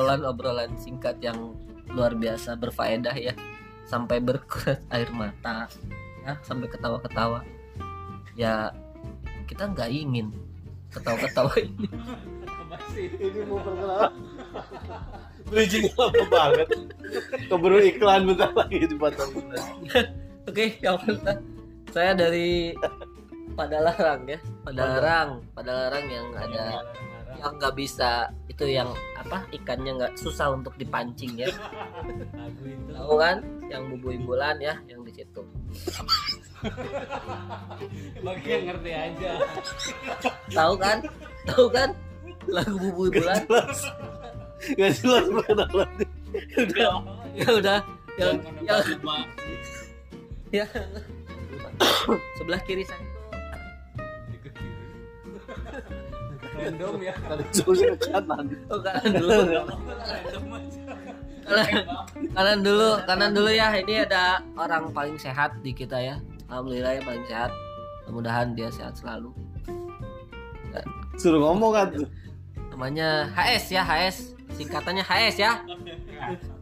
obrolan singkat yang luar biasa berfaedah ya, sampai berkuras air mata ya, sampai ketawa-ketawa ya. Kita nggak ingin ketawa-ketawa ini. Ini mau perkenalan bridging lama banget, keburu iklan bentar lagi di batang. Oke, yang pertama saya dari Padalarang ya, Padalarang yang ada yang nggak bisa itu, yang apa, ikannya nggak, susah untuk dipancing ya. Tahu kan yang Bubui Bulan ya, yang di situ. Bagi yang ngerti aja. Tahu kan lagu Bubui Bulan. Nggak jelas perkenalannya. Ya udah yang ya sebelah kiri saya itu random ya. Tadi suruh ke kanan. oh, kanan dulu ya. Ini ada orang paling sehat di kita ya, alhamdulillah ya, paling sehat, mudah-mudahan dia sehat selalu. Suruh ngomong kan tuh. Namanya HS ya, HS singkatannya HS ya.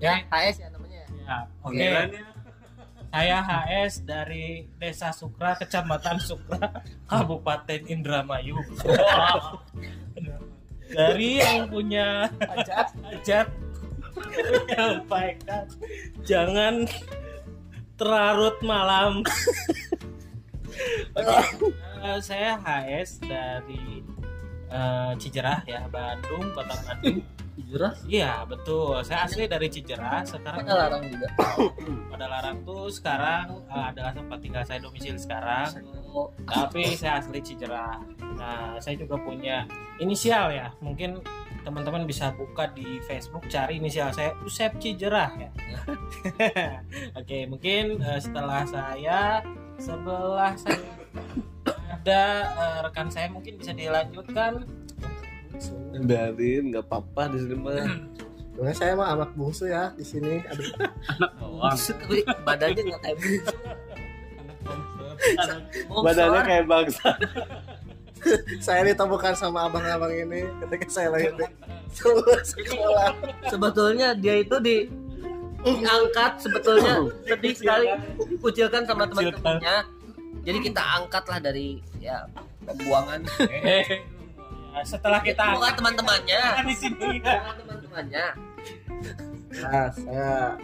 Ya HS ya namanya Ya, oke. Saya HS dari Desa Sukra, Kecamatan Sukra, Kabupaten Indramayu. Dari yang punya hajat menyampaikan jangan terlarut malam. Saya HS dari Cijerah ya, Bandung, Kota Bandung. Cijerah? Iya betul, saya asli dari Cijerah. Sekarang Padalarang juga. Padalarang tuh sekarang adalah tempat tinggal saya, domisili sekarang. Tapi saya asli Cijerah. Nah, saya juga punya inisial ya. Mungkin teman-teman bisa buka di Facebook, cari inisial saya, Usep Cijerah ya. Oke, mungkin setelah saya, sebelah saya ada rekan saya, mungkin bisa dilanjutkan. Biarin, nggak apa-apa di sini mah. Soalnya saya mah anak bungsu ya di sini. Aduh, Tapi badannya nggak kayak bungsu. Badannya kayak bangsa. saya ditemukan sama abang-abang ini ketika saya lahir di sekolah. Sebetulnya dia itu diangkat, sebetulnya sedih sekali dikucilkan sama teman-temannya. Jadi kita angkatlah dari ya pembuangan. Setelah kita Bukan teman-temannya. di sini Bukan teman-temannya. Nah, saya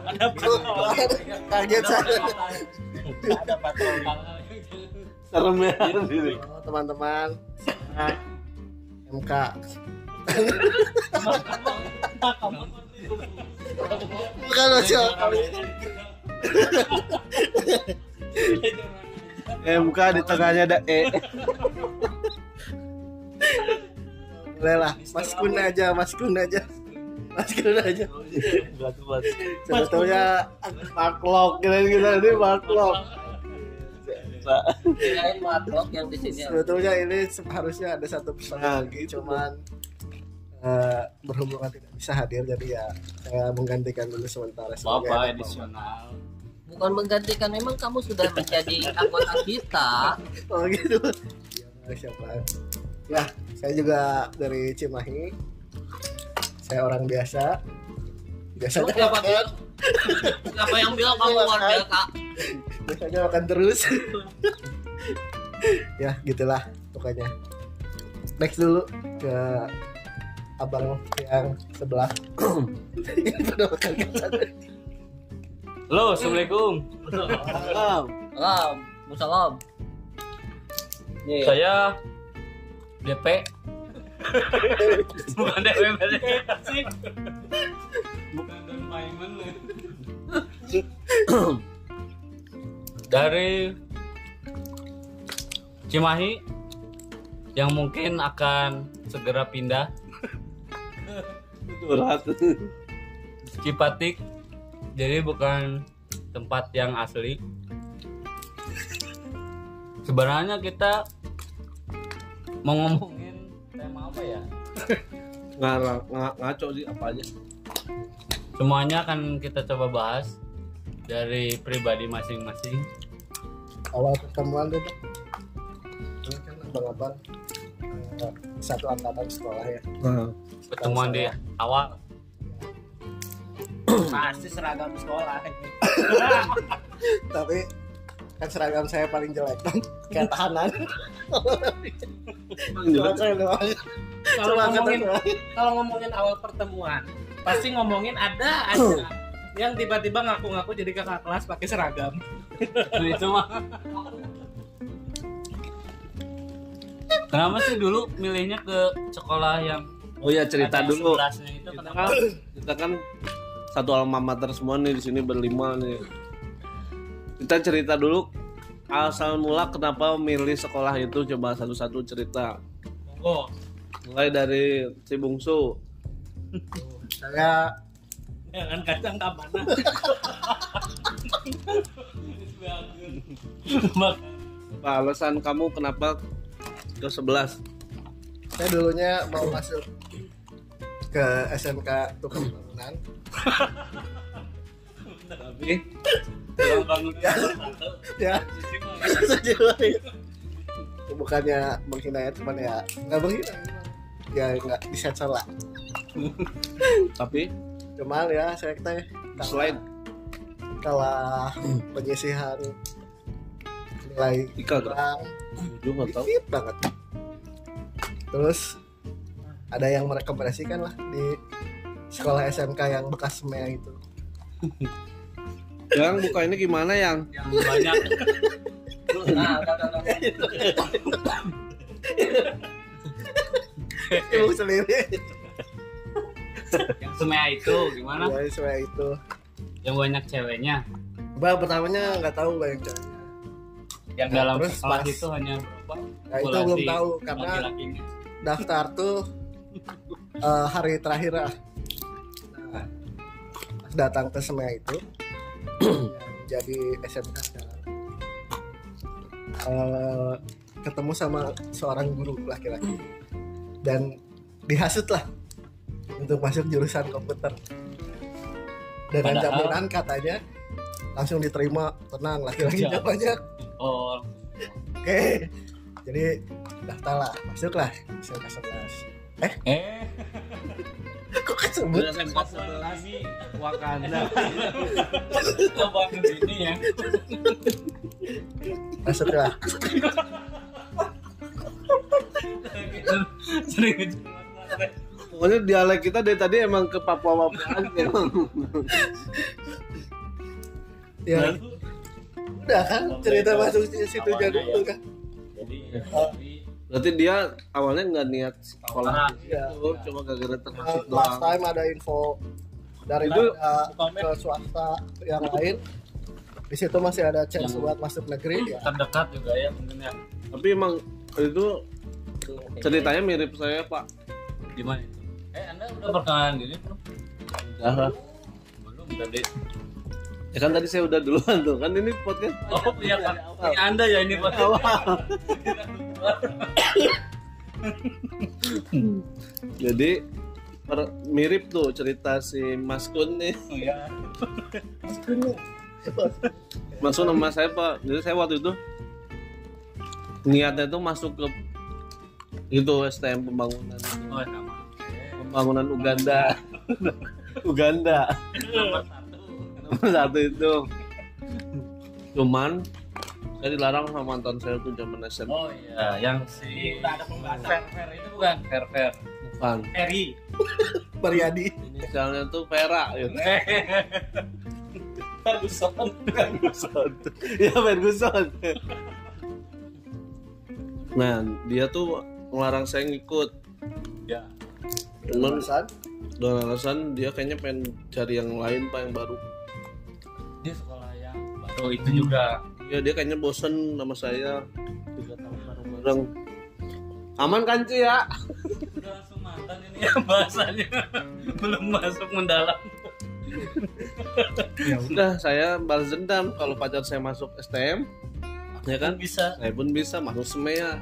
ada kaget saya. ada patroli. Serem ya sini. Oh, teman-teman, saya MK. Bukan Masya kali. MK di tengahnya ada E. Boleh lah, Mas Kun aja. Sebetulnya Marklock kita ini Marklock. Kirain matlok yang di sini. Sebetulnya ini harusnya ada satu pesan Nah, lagi, gitu. cuman berhubungan tidak bisa hadir, jadi ya saya menggantikan dulu sementara. sebagai Bapak anak edisional. Bukan menggantikan, memang kamu sudah menjadi anggota kita. mama. Oh gitu. Ya, siapa? Ya, saya juga dari Cimahi. Saya orang biasa. Biasanya Siapa bilang? Siapa yang bilang kamu luar biasa? biasanya makan terus. Ya, gitulah pokoknya. Next dulu ke abang yang sebelah. Ini pada makan kacang. Halo, assalamualaikum. Salam. Nih, Saya DP. Bukan DP sih. Bukan Don Payment. Dari Cimahi yang mungkin akan segera pindah Berat. Cipatik. Jadi bukan tempat yang asli. Sebenarnya kita mau ngomongin tema apa ya? Ngaco sih apa aja. Semuanya akan kita coba bahas dari pribadi masing-masing. Awal pertemuan tuh. Ini kan abang-abang. satu angkatan sekolah ya. Pertemuan di awal. Pasti seragam sekolah. Tapi kan seragam saya paling jelek kan, kayak tahanan. Cuma saya doang. Kalau Cuma ngomongin kata saya. kalau ngomongin awal pertemuan, pasti ngomongin ada aja yang tiba-tiba ngaku-ngaku jadi kakak kelas pakai seragam. Itu mah. Kenapa sih dulu milihnya ke sekolah yang Oh ya, cerita ada dulu. 11-nya itu Kita kenapa? kan, kita kan satu alma mater semua nih di sini berlima nih. Kita cerita dulu asal mula kenapa milih sekolah itu, coba satu-satu cerita. Oh, Mulai dari si bungsu. Saya jangan kacang kamana. Apa alasan kamu kenapa ke 11? saya dulunya mau masuk ke SMK Tukang Bangunan. Tapi Yang bangun Ya, bukannya menghina ya, cuman ya nggak menghina, ya nggak disensor lah. tapi Cuman ya saya teh selain kalah penyisihan nilai Ika gak? kurang Ujung nggak tahu. dikit banget. Terus ada yang merekomendasikan lah di sekolah SMK yang bekas semea itu. Yang buka ini gimana yang? banyak Nah, Ibu sendiri. yang semea itu gimana? Ya, semea itu. Yang banyak ceweknya. Pertamanya nggak tahu banyak caranya. Yang Nah, dalam terus sekolah pas- itu hanya berapa? Nah, itu populasi belum tahu karena laki-lakinya. daftar tuh hari terakhir lah. Nah, pas datang ke semea itu yang jadi SMK sekarang, ketemu sama seorang guru laki-laki dan dihasut lah untuk masuk jurusan komputer dengan Padahal- jaminan katanya langsung diterima, tenang, laki-lakinya Siap. banyak. Oh, Oke, jadi daftarlah, masuklah SMK 11. Kok kesebut? ini Wakanda. Coba ke sini ya. Masuklah. Sering Pokoknya dialek kita dari tadi emang ke Papua aja. Ya, udah kan cerita masuk di situ Awalnya dulu ya. kan. Jadi Berarti dia awalnya nggak niat sekolah Iya. itu, cuma gara-gara terhasut Last doang. time ada info dari Itu- ke swasta yang lain. Di situ masih ada chance Yang- buat masuk negeri ya. terdekat juga ya mungkin ya. Tapi emang itu ceritanya mirip saya, Pak. Gimana itu? Anda udah perkenalan gini belum? Udah lah. Belum tadi. Ya kan tadi saya udah duluan tuh. Kan ini podcast Oh iya Pak. Ini Anda ya ini Pak. Jadi mirip tuh cerita si Mas Kun nih. Oh iya. Mas Kun sama saya, Pak. Jadi saya waktu itu niatnya tuh masuk ke itu STM pembangunan Oh sama. pembangunan Uganda. Uganda. Nomor satu itu. Cuman saya dilarang sama mantan saya tuh zaman SMA. Oh iya, yang si udah ada pembahasan. Fair itu bukan Fair. Bukan. Eri. Mariadi. Inisialnya tuh Vera gitu. Ferguson. Ya Ferguson. Nah, dia tuh ngelarang saya ngikut. Ya. Cuman Lulusan dengan alasan dia kayaknya pengen cari yang lain, Pak, yang baru. Dia sekolah yang baru itu juga. Ya dia kayaknya bosen sama saya. 3 tahun bareng-bareng. Aman kan Ci ya? Udah langsung mantan ini ya bahasanya. Belum masuk mendalam. Ya udah, saya balas dendam kalau pacar saya masuk STM. Ya kan? Bisa. Saya pun bisa masuk SMEA.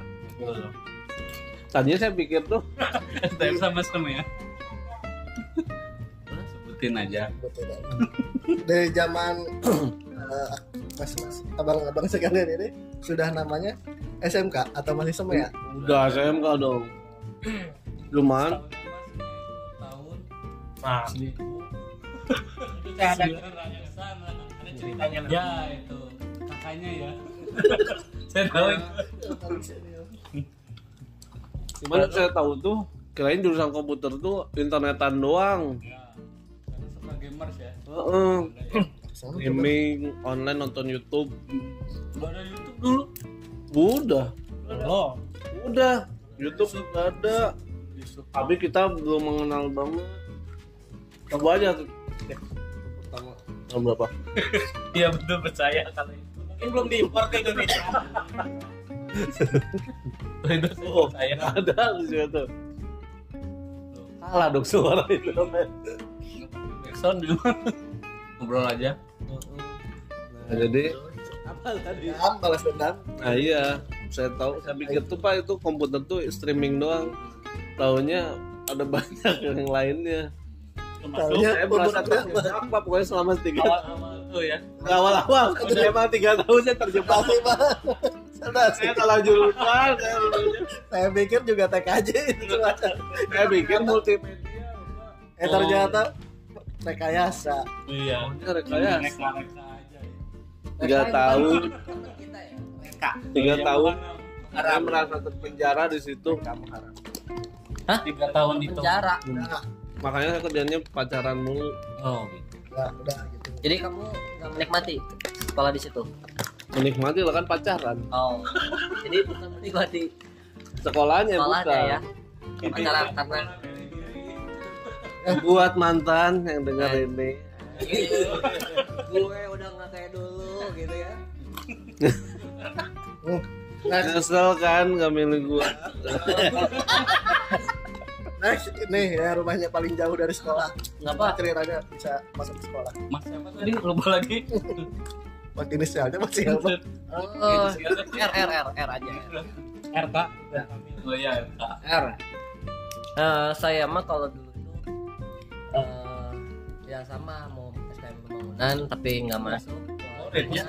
Tadinya saya pikir tuh STM sama ya. Sebutin aja. betul. Dari zaman mas abang-abang sekalian ini sudah namanya SMK atau masih SMA ya? Udah SMK dong. Lumayan. Tahun Nah, 1000. itu saya ada ceritanya. Ya itu kakaknya ya. Saya tahu itu. Cuman saya tahu tuh kirain jurusan komputer tuh internetan doang. Ya, karena suka gamers ya. Heeh. Streaming online nonton YouTube. Udah ada YouTube dulu. Udah. Lo, Udah. YouTube udah ada. Tapi kita belum mengenal banget. Coba aja tuh. Pertama tahun berapa? Iya betul percaya kalau itu. mungkin belum diimpor ke Indonesia. Itu Oh, saya. ada di situ. Salah dong suara itu. Backsound dulu. Ngobrol aja. Nah, jadi Dendam, balas dendam. nah iya, saya tahu, saya pikir tuh Pak itu komputer tuh streaming doang. Taunya ada banyak yang lainnya. Taunya Saya merasa terjebak Pak pokoknya selama 3 tahun. Awal-awal tuh ya. Awal-awal, emang 3 tahun saya terjebak. Masih Pak. Saya salah jurusan, Saya pikir juga TKJ itu. saya pikir multimedia. Ternyata rekayasa. Iya. Ini rekayasa. Reka-reka aja ya. 3 tahun, kita ya. 3 tahun. Saya merasa terpenjara di situ. 3 tahun itu. Penjara. Nah, Makanya saya kerjanya pacaran mulu. Oh. udah gitu. Jadi kamu nggak menikmati sekolah di situ? Menikmati lah kan pacaran. Oh. Jadi bukan menikmati Sekolahnya sekolahnya bukan. ya. Pacaran karena Buat mantan yang dengar ini. gue udah nggak kayak dulu gitu ya. Nyesel kan gak milih gua. Next, nih ya rumahnya paling jauh dari sekolah. Ngapa? Ceritanya bisa masuk ke sekolah. Mas siapa tadi? Lupa lagi. Waktu inisialnya masih apa? Oh, R aja. RK. Oh iya. R. Saya mah kalau dulu itu ya sama mau STM pembangunan tapi nggak masuk. Oh, ya.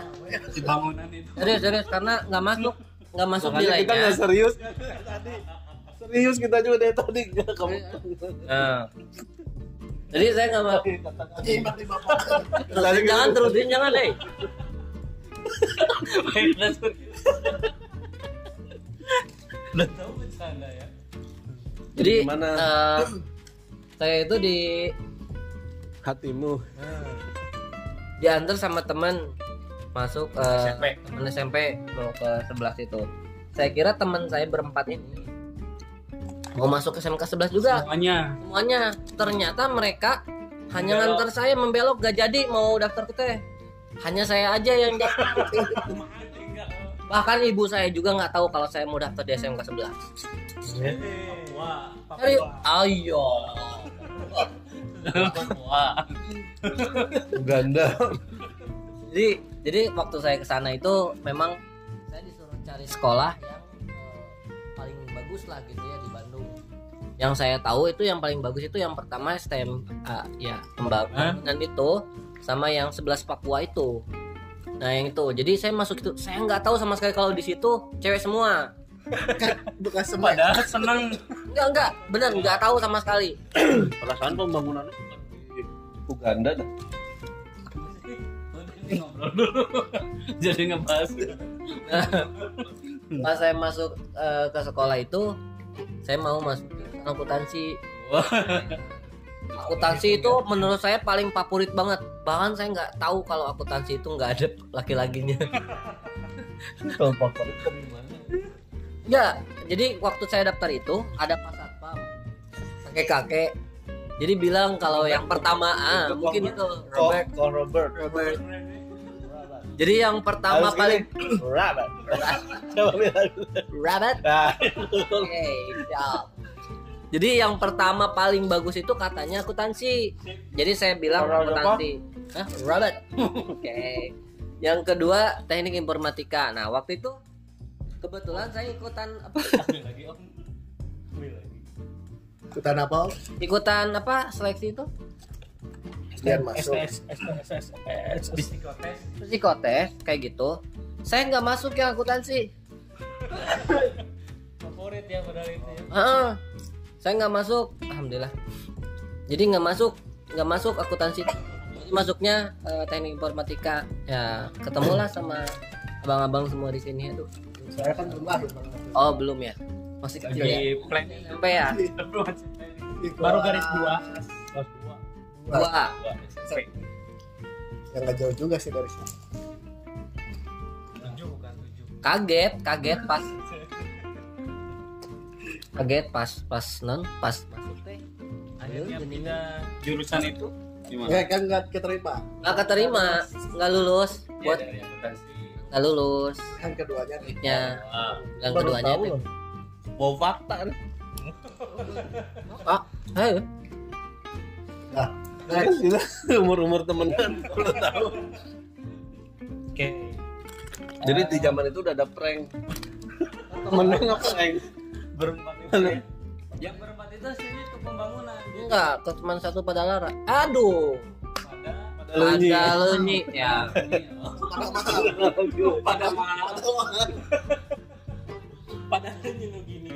Si bangunan itu. Serius karena nggak masuk Makanya kita nilainya. nggak serius kan tadi. Serius kita juga dari tadi nggak kamu. Nah. Jadi saya nggak mau. Tadi Jangan terusin jangan deh. Udah tahu bercanda ya. Jadi Gimana? saya itu Hatimu. diantar sama teman masuk SMP. teman SMP mau ke 11 itu. Saya kira teman saya berempat ini mau masuk ke SMK 11 juga. Semuanya. Ternyata mereka hanya ngantar saya membelok gak jadi mau daftar ke teh. Hanya saya aja yang daftar. Bahkan ibu saya juga nggak tahu kalau saya mau daftar di SMK 11. Wah, Ayo, ayo. wah. Ganda. Jadi waktu saya ke sana itu memang saya disuruh cari sekolah yang paling bagus lah gitu ya di Bandung. Yang saya tahu itu yang paling bagus itu yang pertama STM ya pembangunan itu sama yang 11 Papua itu. Nah yang itu. Jadi saya masuk itu saya nggak tahu sama sekali kalau di situ cewek semua. Bukan semua. Padahal seneng. Enggak, bener nggak tahu sama sekali. Perasaan pembangunannya bukan di Uganda dah. Ini ngobrol dulu. Jadi ngebahas. Pas saya masuk ke sekolah itu saya mau masuk akuntansi. Akuntansi itu menurut saya paling favorit banget. Bahkan saya nggak tahu kalau akuntansi itu nggak ada laki-lakinya. Kalau favorit kan gimana? Ya, jadi waktu saya daftar itu ada Pak Satpam, kakek-kakek. Jadi bilang kalau yang pertama mungkin itu Robert. Jadi yang pertama paling Robert. Coba bilang. Rabbit. Nah, Oke, siap. Jadi yang pertama paling bagus itu katanya akuntansi. Jadi saya bilang akuntansi. Hah? Rabbit. Oke. Yang kedua teknik informatika. Nah, waktu itu kebetulan saya ikutan apa? Ikutan apa? Ikutan apa? Seleksi itu? Biar masuk. Psikotes kayak gitu. Saya nggak masuk yang akuntansi. Favorit ya padahal itu ya. Saya nggak masuk, alhamdulillah. Jadi nggak masuk akuntansi. Jadi masuknya teknik informatika. Ya ketemulah sama abang-abang semua di sini. Aduh. Saya kan belum lahir Bang. Oh belum ya, masih kecil ya. Di plan SMP ya. baru garis 2. Kelas 2. Dua. SMP. Yang nggak jauh juga sih dari sini. 7 bukan 7. Kaget pas masuk teh. Akhirnya pindah jurusan itu gimana? Ya kan nggak keterima. Nggak keterima, nggak lulus. Buat dari akuntansi. nggak lulus. Yang keduanya nih. Ya, yang Baru keduanya tahu teh. loh. Mau fakta nih. Ayo. Nah, Kan kita umur temenan 10 tahun. Oke. Jadi di zaman itu udah ada prank. Temennya nge-prank. Berempat itu ya. Yang berempat itu sini ke pembangunan. Enggak, ke teman satu pada lara. Aduh. Pada Ada lenyi ya. pada mahal. Pada gini.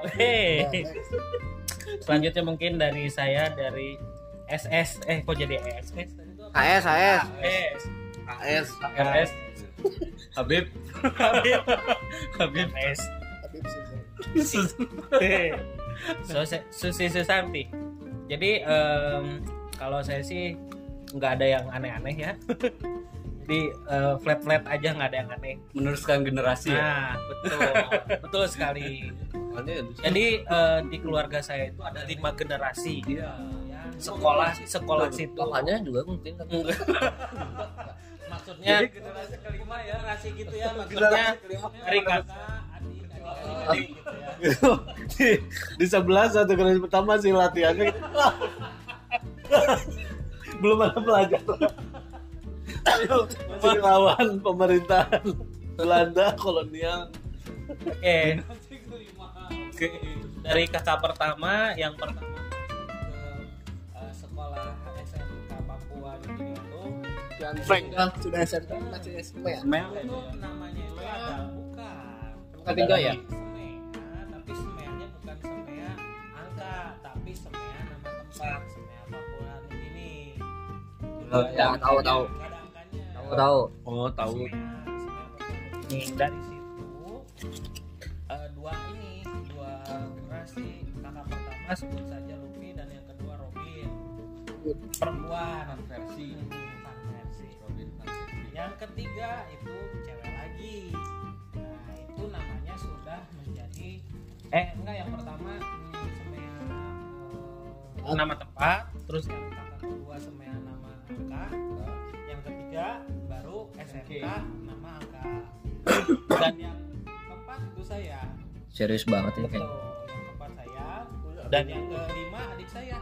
Oke. Selanjutnya mungkin dari saya dari SS kok jadi SS tadi itu apa? HS. AS AS. Habib S Habib sih. Susi Susanti. Jadi kalau saya sih nggak ada yang aneh-aneh ya. Jadi flat aja, nggak ada yang aneh. Meneruskan generasi ya. Nah betul sekali. Jadi di keluarga saya itu ada 5 generasi. Iya. Sekolah situ. Bapaknya juga mungkin. Maksudnya Jadi generasi kelima ya, rasi gitu ya. maksudnya dari kakak, adik gitu ya. Di sebelah satu generasi pertama sih latihannya. Belum ada pelajaran. Ayo masih lawan pemerintahan Belanda kolonial. Oke. Dari kakak pertama yang pertama ke sekolah SMK Papua gitu itu Sudah SMP masih SMP ya. Mel itu namanya itu ada bukan Ketiga ya? Semea, tapi semeanya bukan semea angka, tapi semea nama tempat, semea Papua ini. Ya, tahu. Nggak ada angkanya. Tahu. Oh tahu. Semea Papua ini. Dari situ dua generasi. Kakak pertama sebut saja Luffy dan yang kedua Robin. Perempuan versi. Yang ketiga itu cewek lagi. Nah itu namanya sudah menjadi yang pertama semea nama tempat, terus yang kakak kedua semea nama angka, yang ketiga baru SMK nama angka, dan yang keempat itu saya. Serius banget ini Betul, kayak. yang keempat saya, dan yang kelima adik saya.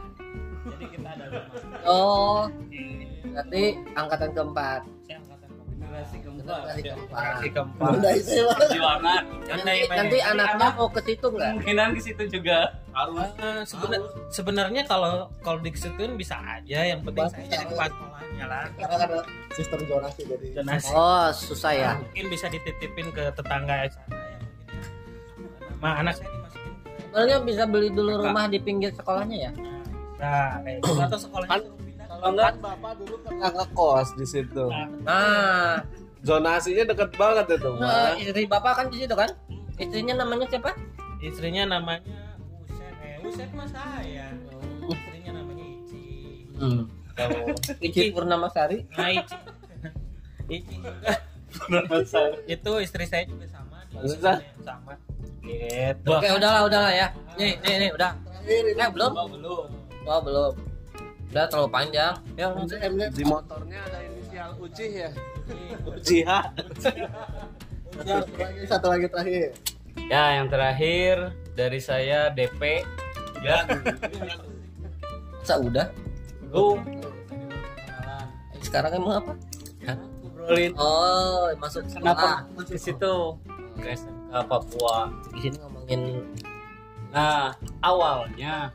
Jadi kita ada 5. Oh, berarti angkatan keempat. Saya angkatan generasi keempat. Generasi Ya. keempat. generasi keempat. Udah itu ya. Perjuangan. Nanti anaknya mau ke situ nggak? Kemungkinan ke situ juga. Sebenarnya kalau disituin bisa aja, yang penting saya jadi kepala sekolahnya lah. Karena ada sistem zonasi jadi. Donasi. Oh, susah ya. Mungkin bisa dititipin ke tetangga sana ya mungkin ya. Nama anak saya dimasukin ke Sebenarnya bisa beli dulu rumah di pinggir sekolahnya ya. nah kayak gitu. Atau sekolahnya Kan- suruh pindah. Kalau enggak bapak dulu pernah ngekos di situ. Nah, Zonasinya deket banget itu. istri bapak kan di situ kan? Istrinya namanya siapa? Istrinya namanya Uset mas saya. Istrinya namanya Ici. Ici Purnamasari. Nah Ici juga. Itu istri saya juga sama. Di Masa? yang sama. Gitu. Oke, udahlah ya. Nih, udah. Terakhir ini Belum? Belum. Oh, belum. Udah terlalu panjang. Ya, MCM-nya Di motornya ada inisial Ucih ya. Uchiha. satu lagi terakhir. Ya, yang terakhir dari saya DP. Ya. masa udah? Belum. Sekarang emang apa? Ngobrolin Oh, masuk kenapa sekolah. ke situ ke SMK Papua. Di sini ngomongin Nah, awalnya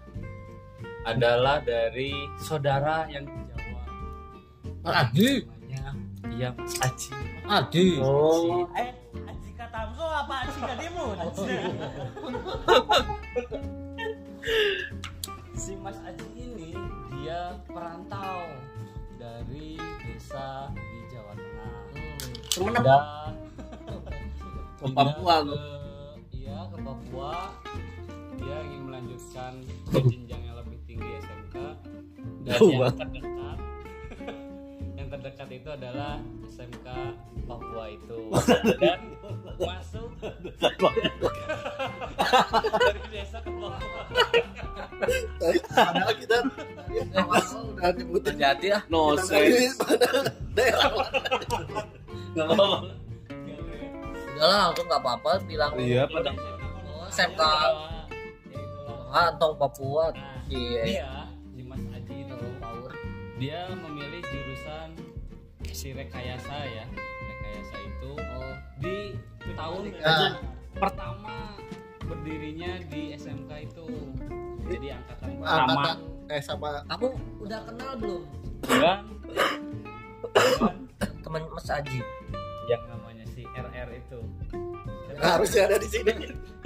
adalah dari saudara yang di Jawa. Adi. Namanya iya Mas Aji. Adi. Oh. Aji kata Singkat demo. Si Mas Aji ini dia perantau dari desa di Jawa Tengah. Sumenep. Ke Papua Pindah tuh. Iya, ke Papua. Dia ingin melanjutkan ke jenjang yang lebih tinggi SMK. Dan Jauh yang banget. terdekat yang terdekat itu adalah SMK Papua itu. Dan masuk dari desa ke Papua. Padahal kita dari awal udah nyebutin Hati-hati ya. No kita dari sense. mana daerah Nggak apa-apa. Udahlah, aku nggak apa-apa bilang. Iya, pada SMK Ya itulah. Antong Papua. Nah, Iya. dia si Mas Aji itu Power. dia memilih jurusan si rekayasa ya. Rekayasa itu Oh, di tahun Nah. pertama berdirinya di SMK itu. Jadi angkatan pertama. angkatan sama kamu udah kenal belum Dan teman Mas Aji? yang namanya si RR itu. harusnya ada di sini.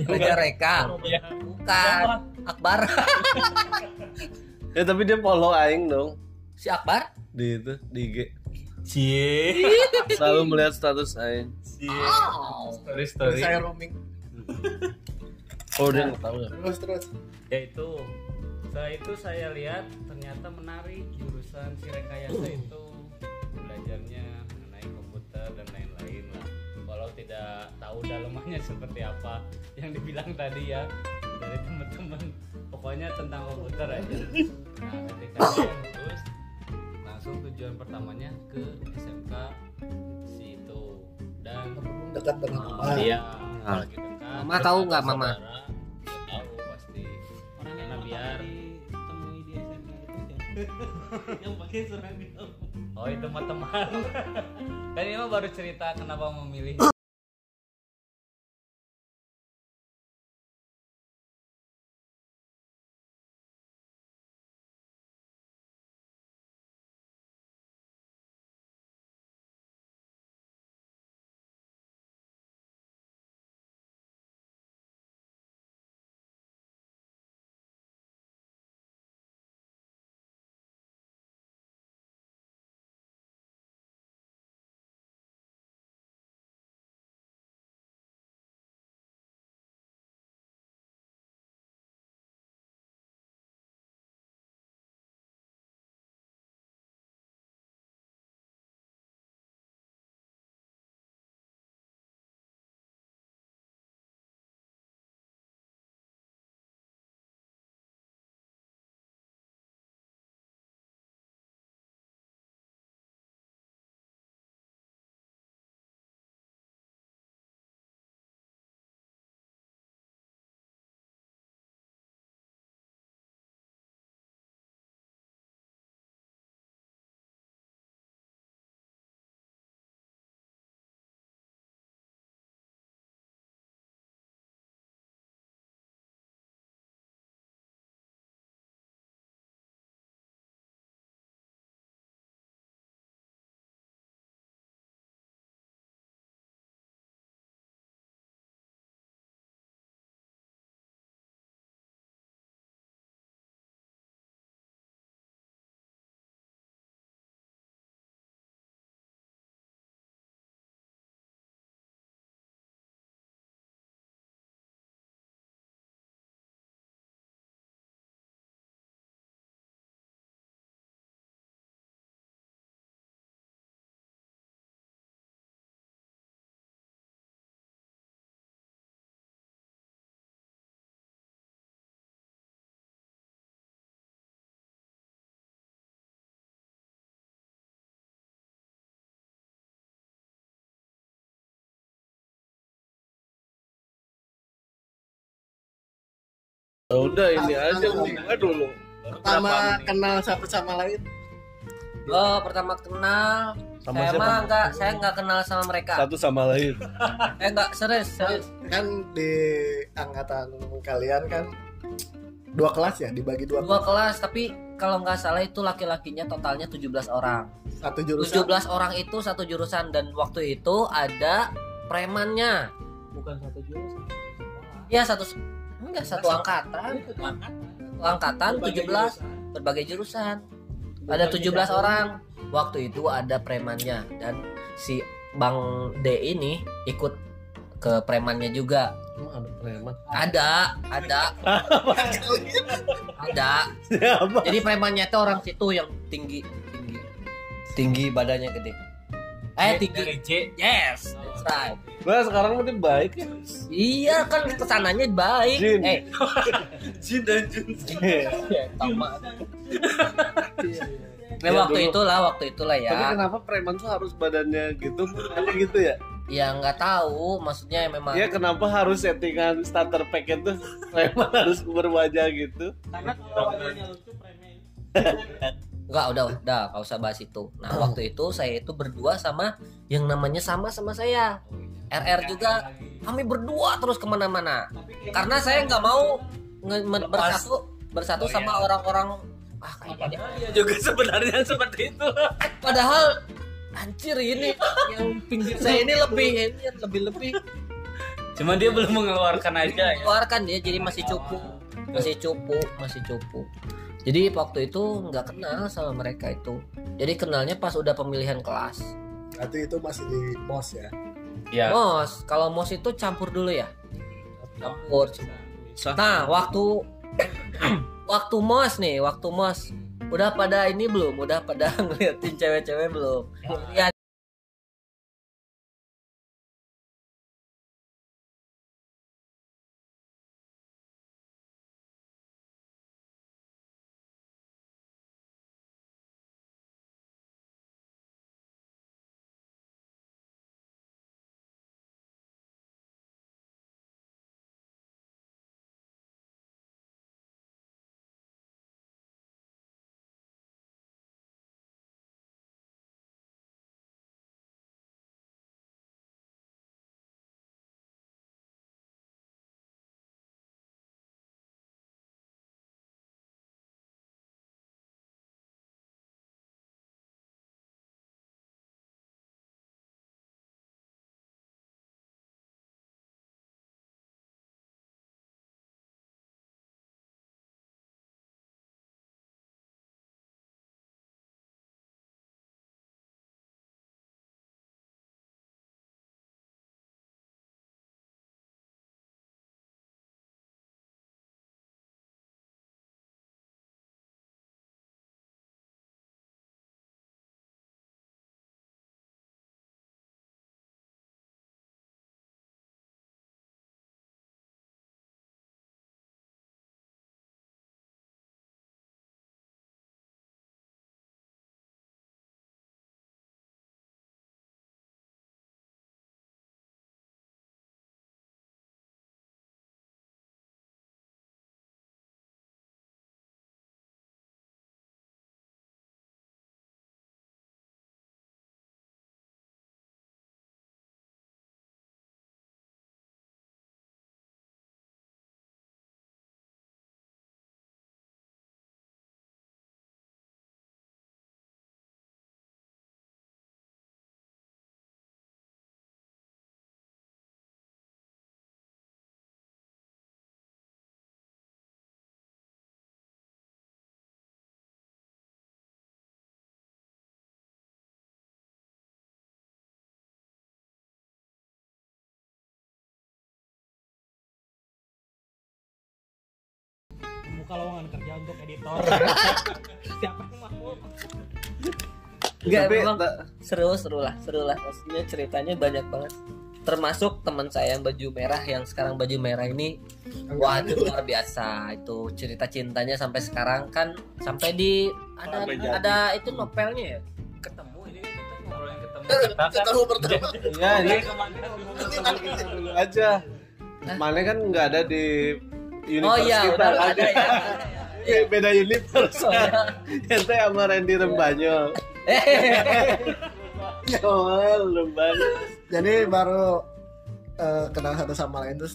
Reka. Ya, Bukan. Akbar. Ya tapi dia follow aing dong Si Akbar? di itu di IG. cie. Selalu melihat status aing. Oh. Story. Saya roaming Oh dia nggak tahu ya. terus Yaitu setelah itu saya lihat ternyata menarik jurusan si rekayasa itu, belajarnya mengenai komputer dan lain-lain lah, walau tidak tahu dalamannya seperti apa yang dibilang tadi ya dari teman-teman, pokoknya tentang komputer aja. Nah ketika saya lulus langsung tujuan pertamanya ke SMK si itu dan dekat dengan rumah. dia Ah. lagi dekat. Mama tahu nggak, Saudara, Mama? ya tahu pasti. Orang Karena yang biar ditemui di SMK itu siapa? Yang pakai seragam. oh itu mah teman. Kan ini mah baru cerita kenapa memilih. Ya udah ini aja gua dulu. Pertama kenal satu sama lain. Oh, pertama kenal. Sama Saya siapa? mah enggak, saya enggak kenal sama mereka. Satu sama lain. Enggak, serius. Kan di angkatan kalian kan 2 kelas ya, dibagi 2 Dua kelas, tapi kalau nggak salah itu laki-lakinya totalnya 17 orang. satu jurusan. 17 orang itu satu jurusan dan waktu itu ada premannya. bukan satu jurusan. Ya satu angkatan. Satu angkatan 17 berbagai jurusan. Ada 17 orang. Waktu itu ada premannya dan si Bang D ini ikut ke premannya juga. Emang ada preman? Ada. Siapa? Jadi premannya itu orang situ yang tinggi badannya gede. Tinggi. Dari C. Yes, that's right. Nah sekarang mungkin baik ya. Iya kan kesananya baik. Jin. Jin dan Jun. Sama. Ya, waktu dulu. itulah ya. Tapi kenapa preman tuh harus badannya gitu? Hanya gitu ya? Ya nggak tahu, maksudnya memang. Ya kenapa harus settingan starter pack itu preman harus berwajah gitu? Karena kalau wajahnya lucu preman. Nggak, udah, nggak usah bahas itu. Nah waktu itu saya itu berdua sama yang namanya sama saya. RR juga. Kami berdua terus kemana-mana. Karena saya nggak mau bersatu sama orang-orang. Kayaknya Dia juga sebenarnya seperti itu. padahal anjir ini yang pinggir saya ini lebih Cuma dia belum mengeluarkan aja ya. keluarkan dia, jadi masih cupu. Jadi waktu itu nggak kenal sama mereka itu. Jadi kenalnya pas udah pemilihan kelas. Berarti itu masih di MOS ya. Ya. MOS, kalau MOS itu campur dulu ya. Campur. Nah, waktu MOS udah pada ini belum? Udah pada ngeliatin cewek-cewek belum? Ya. Buka lowongan kerja untuk editor. Siapa yang mau? Enggak, Tapi memang seru lah. Maksudnya ceritanya banyak banget. Termasuk teman saya yang baju merah, yang sekarang baju merah ini, wah itu luar biasa. Itu cerita cintanya sampai sekarang kan sampai di ada itu novelnya ya. Ketemu ini kan kita ngobrolin ketemu. Ketemu pertama. ya ini Kemana? dulu aja. Mana kan nggak ada di Oh universe iya, kita udah kan? ada ya. Beda universe. Ente sama Randy Rembanyol. Rembanyol. Jadi baru kenal satu sama lain tuh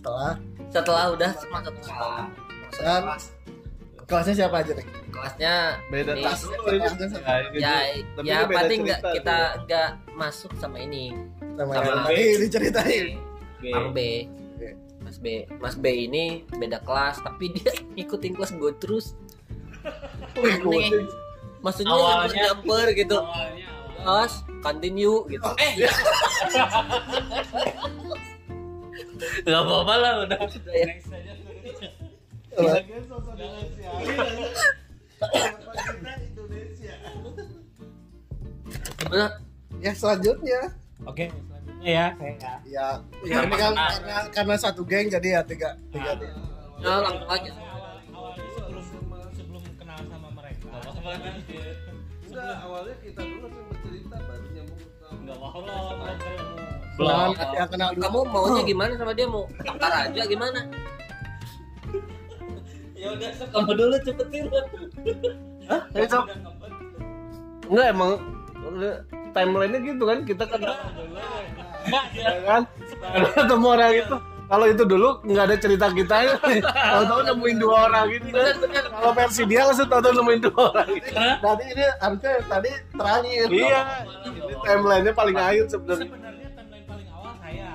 Setelah udah masuk sekolah. dan kelasnya siapa aja nih? Kelasnya Beda ini, tas dulu ini. Tapi ya ini beda pasti cerita kita tuh. nggak masuk sama ini. Sama Sama yang tadi diceritain. Mang B. Mas B ini beda kelas tapi dia ikutin kelas gue terus. Aneh. Maksudnya nyamper gitu. Mas, continue gitu. Gak apa-apa lah udah. Next aja. Bener. Ya selanjutnya. Oke, selanjutnya ya saya. Ya ini kan karena satu geng jadi ya tiga. Nah, langsung aja. Awalnya sebelum kenal sama mereka. Enggak, awalnya kita dulu yang bercerita baru nyambung ke kamu. Enggak mau Belum yang kenal dulu. Kamu maunya gimana sama dia, mau tangkar aja gimana? Ya udah, kamu dulu cepetin. Hah? Itu enggak emang timeline-nya gitu kan, kita kenal ya kan? Ketemu orang itu. Kalau itu dulu nggak ada cerita kita ya. Tahu-tahu nemuin 2 orang gitu. Kalau versi dia langsung tahu-tahu nemuin 2 orang. Tadi ini harusnya tadi terakhir. Iya. Ini timeline-nya paling akhir sebenarnya. Sebenarnya timeline paling awal saya.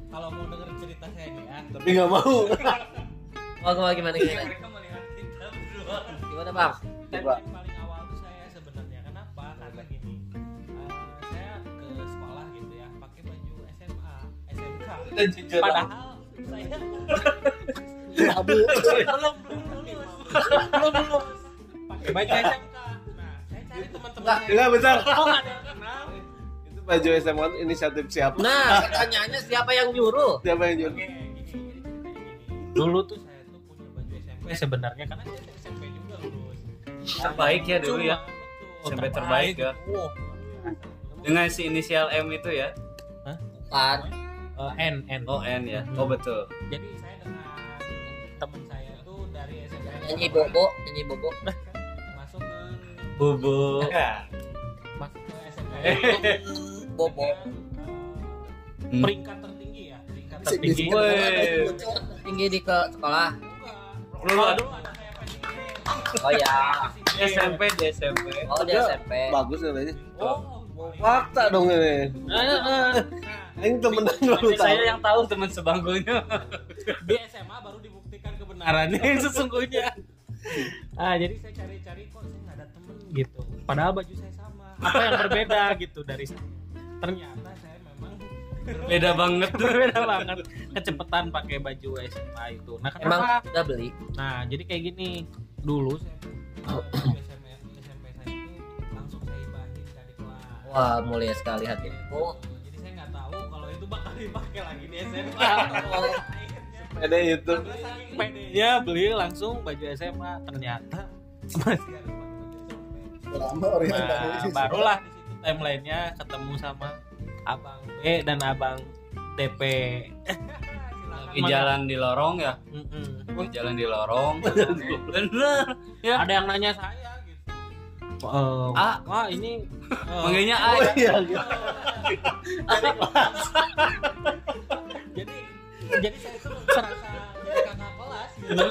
Kalau mau denger cerita saya nih ya. Tapi nggak mau. Gimana? Mereka melihat kita berdua. Gimana, Bang? Timeline paling awal tuh saya sebenarnya. Kenapa? Karena gini. Saya ke sekolah gitu ya, pakai baju SMA, SMK. Dan jujur. Padahal saya Abu. belum pakai baju SMK. Nah, saya cari teman-teman saya. Enggak bentar. Oh, nggak ada yang kenal. Itu baju SMA inisiatif siapa? Nah, pertanyaannya siapa yang nyuruh? Siapa yang nyuruh? Oke, gini. Dulu tuh saya tuh punya baju SMP sebenarnya karena saya SMP juga lulus. Terbaik ya dulu ya. Betul, SMP terbaik ya. Wow. Dengan si inisial M itu ya. Bukan. N. Oh N ya. Oh betul. Jadi saya dengan teman saya tuh dari SMP Nyanyi bobo. masuk ke Bobo. masuk ke SMP Bobo. peringkat tertinggi ya, peringkat Si tertinggi. biskuit. Woi. Tinggi di ke sekolah. Dulu ada kayak PNS. Oh ya. Di SMP. Oh, di SMP. Bagus katanya. Oh, Fakta dong ini. Aing temenan dulu Saya tahu. yang tahu teman sebangkunya. di SMA baru dibuktikan kebenarannya yang sesungguhnya. Ah, jadi saya cari-cari kok saya nggak ada temen gitu. Padahal baju saya sama. Apa yang berbeda gitu dari saya? Ternyata saya memang Beda banget tuh. berbeda banget. Kecepatan pakai baju SMA itu. Nah, Emang kenapa? udah beli? Nah, jadi kayak gini. Dulu saya baju SMP saya itu langsung saya ibahin dari kelas. Wah, mulia sekali hatimu. Jadi saya nggak tahu kalau itu bakal dipakai lagi di SMA. Ada itu. Karena saking pedenya beli langsung baju SMA, ternyata masih harus pakai baju SMP. Lama orientasi. Nah, barulah di situ timelinenya ketemu sama Abang B dan Abang DP. Di jalan di lorong ya. Di jalan di lorong. Bener. Ya. Ada yang nanya saya gitu. Wah ini Manggilnya A. Oh iya gitu. jadi saya tuh serasa jadi kakak kelas gitu.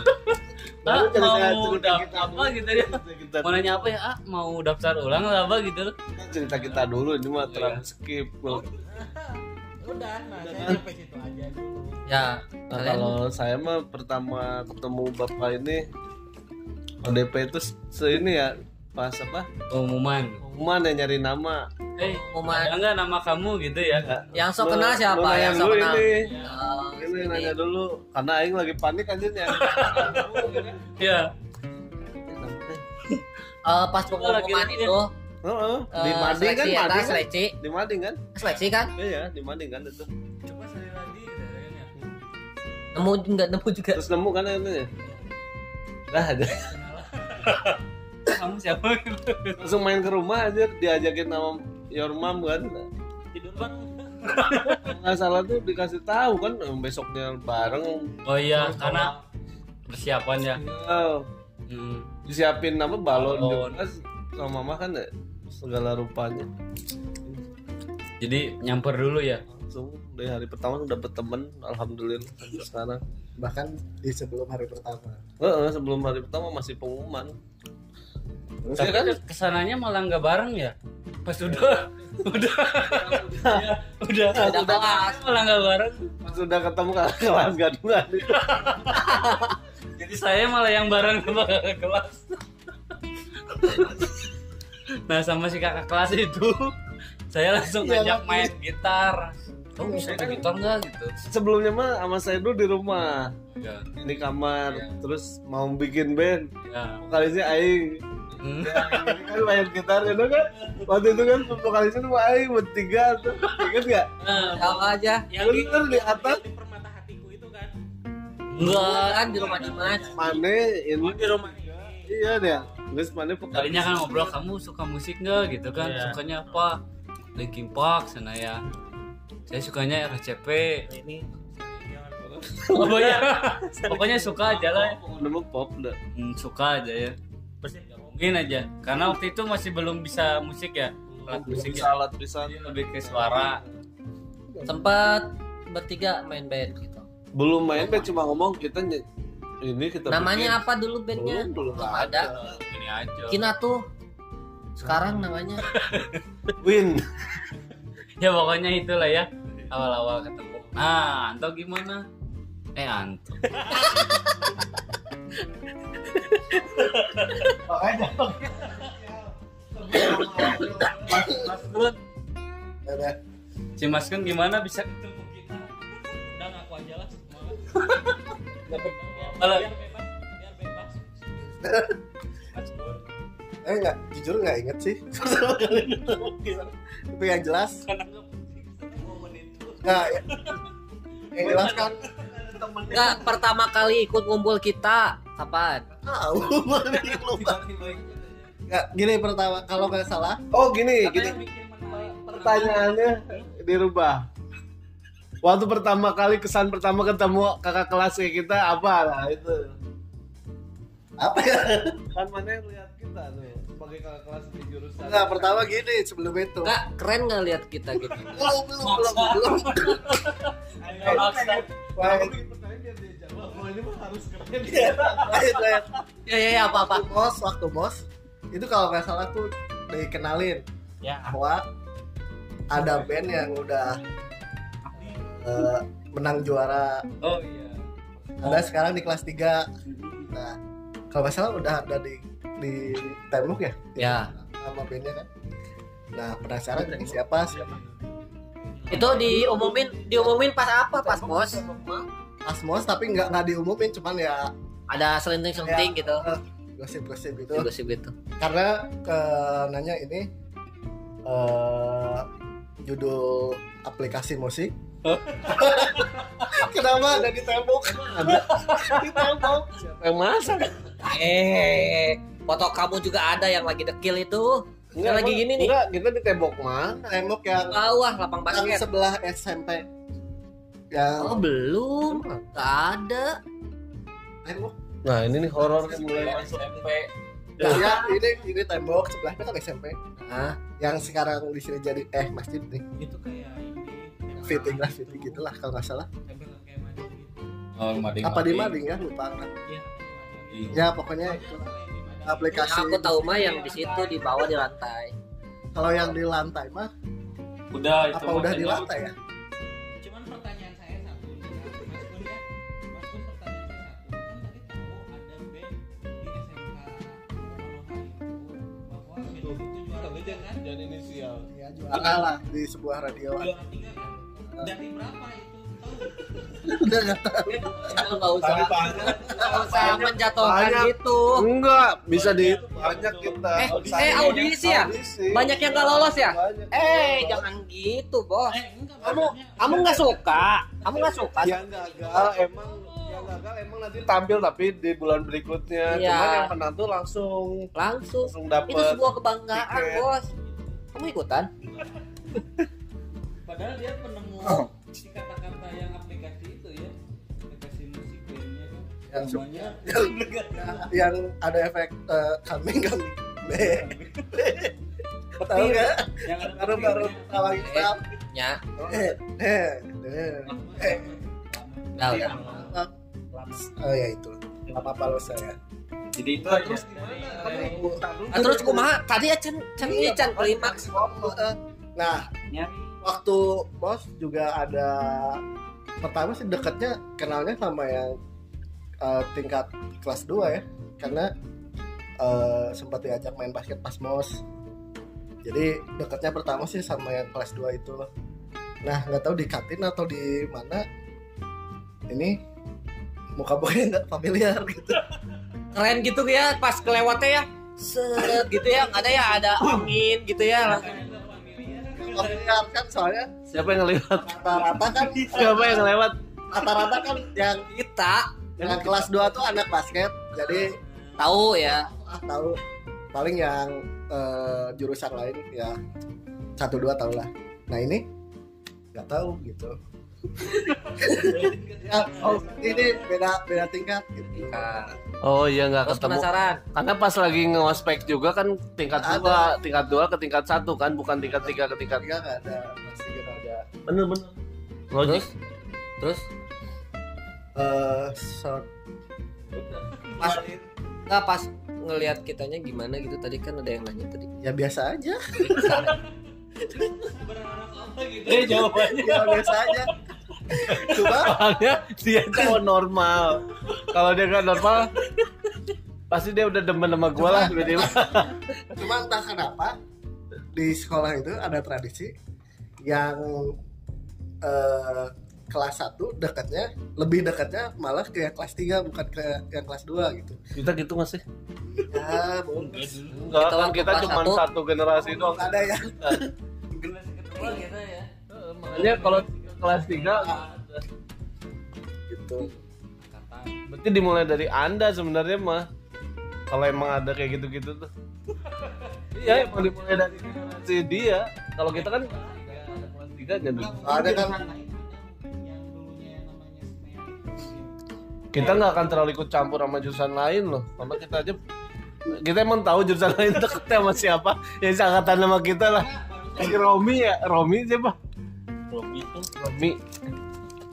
Ah, Baru cerita- mau cerita daftar kita apa dulu. gitu ya. Cerita Mau nanya apa ya? Ah, mau daftar ulang atau apa gitu. cerita kita dulu ini mah terang skip. Udah, nah saya sampai situ aja dulu. Ya, Nah, kalian kalau saya mah pertama ketemu bapak ini ODP itu ini ya pas apa? Pengumuman. Pengumuman yang nyari nama. pengumuman Ada nggak nama kamu gitu ya? yang sok kenal siapa? Lu nanya Yang sok dulu kenal. ini. Oh, Ini nanya dulu karena aing lagi panik anjirnya. Iya. Pas pengumuman Lagi- itu Heeh, di Mading kan, seleksi ya, Mading kan? seleksi. Di Mading kan? Seleksi kan? Iya, di Mading kan itu. Coba sekali lagi gitu ya. Nemu enggak nemu juga. Terus nemu kan itu. Dah aja. Kamu siapa? Langsung main ke rumah aja diajakin sama your mom kan. Tidur bareng. Nggak salah tuh dikasih tahu kan besoknya bareng. Oh iya, karena persiapan ya. Oh, disiapin apa balon Balon. juga sama mama kan ya, segala rupanya. Jadi nyamper dulu ya. Langsung dari hari pertama udah dapet temen, alhamdulillah sampai sekarang. Bahkan di sebelum hari pertama. Sebelum hari pertama masih pengumuman. Terus Tapi ya kan kesananya malah nggak bareng ya. Pas udah Beda kelas. malah nggak bareng. Pas udah ketemu kakak kelas gadungan. Jadi saya malah yang bareng sama kakak kelas. Nah sama si kakak kelas itu saya langsung ngajak main gitar. Kamu bisa main gitar nggak gitu? Sebelumnya mah sama saya dulu di rumah, Ya. di kamar, terus mau bikin band. Ya. Vokalisnya Aing. Ya, ini kan main gitar itu kan. Waktu itu kan vokalisnya tuh Aing bertiga tuh. Ingat nggak? Tahu aja. Bener di atas. di permata hatiku itu kan. Enggak kan di rumah Dimas. Mane ini Di rumah iya dia. Terus Mane vokalis. Tadinya kan ngobrol, kamu suka musik nggak gitu kan? Iya. Sukanya apa? Linkin Park sana ya. Saya sukanya RCP. ini Pokoknya pokoknya suka aja lah. Nama pop dah. Suka aja ya. Mungkin aja. Karena waktu itu masih belum bisa musik ya. Alat musik Bisa ya. alat bisa. Lebih ke suara. Sempat bertiga main band gitu. Belum main band cuma ngomong ini kita Namanya apa dulu bandnya? Belum Belum ada. Ini aja. Kina tuh. Sekarang namanya. Win. Ya pokoknya itulah ya. Awal-awal ketemu. Nah, Anto gimana? Anto. Udah. Si Mas Kun gimana bisa ketemu kita? udah ngaku aja lah. Kalau Biar bebas. Nggak, jujur nggak inget sih. Tapi yang jelas nggak, yang jelas kan Enggak, pertama kali ikut ngumpul kita kapan? tahu. Lupa. Nggak, gini pertama kalau nggak salah. Oh gini. Pertanyaannya dirubah. Waktu pertama kali kesan pertama ketemu kakak kelas kayak kita apa lah itu? Apa ya? Kan mana lihat kita tuh sebagai kakak kelas di jurusan. Nggak, pertama gini sebelum itu. Enggak, keren nggak lihat kita gitu? Belum. Baik. Oh ini mah harus keren. Baik. Ya apa-apa. Waktu mos itu kalau nggak salah tuh dikenalin Ya. bahwa ada band yang udah menang juara. oh iya. Ada sekarang di kelas 3. Nah, kalau nggak salah udah ada di tembok ya? Ya. Nama bandnya kan. Nah, penasaran ini siapa sih? Itu diumumin pas apa? Pas mos. Pas mos tapi nggak diumumin, cuman ya Ada selenting-selenting gitu. gosip-gosip gitu. Gosip gitu. Karena nanya ini judul aplikasi musik. Kenapa ada di tembok? Di tembok. Yang masak. Foto kamu juga ada yang lagi dekil itu. Yang lagi gini nih. Enggak, kita di tembok mah. Tembok yang Bawah lapang yang basket. sebelah SMP. Yang Oh, belum. Gak ada. tembok. Nah ini nih horor kan mulai masuk. SMP. Ya, ini tembok sebelahnya kan SMP. Hah? Yang sekarang di sini jadi masjid nih. Itu kayak ini. Fitting gitulah kalau nggak salah. Tempel kayak mading gitu. Oh, mading. Apa di Mading ya? Lupa kan. Iya. Ya pokoknya itu aplikasi. Yang aku tahu mah yang di situ di bawah di lantai. Kalau yang di lantai mah Udah itu. apa udah di lantai ya? Cuman pertanyaan saya satu, Mas Kun kan, Mas Kun pertanyaan saya satu, kan tadi tahu ada band di SMK bahwa band itu juara 3 kan? Dan inisial. Ya juara lah di sebuah radio. Juara 3 kan? Dari berapa itu? Udah nggak tahu. Nggak usah menjatuhkan Banyak. gitu. Enggak, bisa di banyak kita. Audisi ya? Banyak yang nggak lolos ya? Banyak. Jangan gitu, bos. Enggak, Kamu nggak suka? Kamu nggak suka? Yang gagal emang nanti tampil tapi di bulan berikutnya. Iya. Cuman yang menang tuh langsung Langsung. dapet. Itu sebuah kebanggaan, tiket. bos. Kamu ikutan? padahal dia penemu si kata-kata yang aplikasi itu ya, aplikasi musik bandnya kan. Yang Namanya yang ada efek kambing. Tahu nggak? yang ada Baru awal Islam. Ya. Eh. Udah. Oh ya itu. Nggak apa-apa lo saya. Jadi itu aja. Terus kumaha? Tadi ya can klimaks. Nah, Ya. waktu bos juga ada pertama sih dekatnya kenalnya sama yang tingkat kelas 2 ya, karena sempat diajak main basket pas MOS. Jadi dekatnya pertama sih sama yang kelas 2 itu. Nah nggak tahu di kantin atau di mana, ini muka boynya nggak familiar gitu. Keren gitu ya pas kelewatnya ya. Set gitu ya, nggak ada ya, ada angin gitu ya. Familiar kan soalnya Siapa yang lewat? rata-rata kan Siapa yang lewat? rata-rata kan yang Kita kelas 2 tuh anak basket. Jadi tahu ya. tahu paling yang jurusan lain ya 1-2 tahu lah. Nah ini nggak tahu gitu. Ya, oh ini beda tingkat gitu. Oh iya nggak Terus ketemu. penasaran. Karena pas lagi nge-ospek juga kan tingkat Ada. 2, tingkat 2 ke tingkat 1 kan, bukan tingkat 3 ke tingkat. Tiga nggak ada, pasti nggak ada. Bener. Logik. Terus Short pas nggak pas ngelihat kitanya gimana gitu, tadi kan ada yang nanya tadi. ya biasa aja. Jawabannya. Ya biasa aja. Cuma Soalnya dia cowok normal. Kalau dia nggak normal, pasti dia udah demen sama gue lah. cuma entah kenapa di sekolah itu ada tradisi yang kelas 1 lebih dekatnya malah ke yang kelas 3 bukan ke yang kelas 2 gitu. Kita gitu nggak sih? Ya, belum Enggak, Kita kan waktu kita kelas cuma 1. satu generasi doang. ada ya. gitu ya. Makanya kalau kelas 3 Gitu. berarti dimulai dari Anda sebenarnya mah. Kalau emang ada kayak gitu-gitu tuh. Iya, emang dimulai dari generasi dia. Kalau kita kan ada kelas 3 nya dulu. Ada kan Kita nggak akan terlalu ikut campur sama jurusan lain loh, karena kita emang tahu jurusan lain deketnya sama siapa yang seangkatan sama kita lah. Si Romi siapa? Romi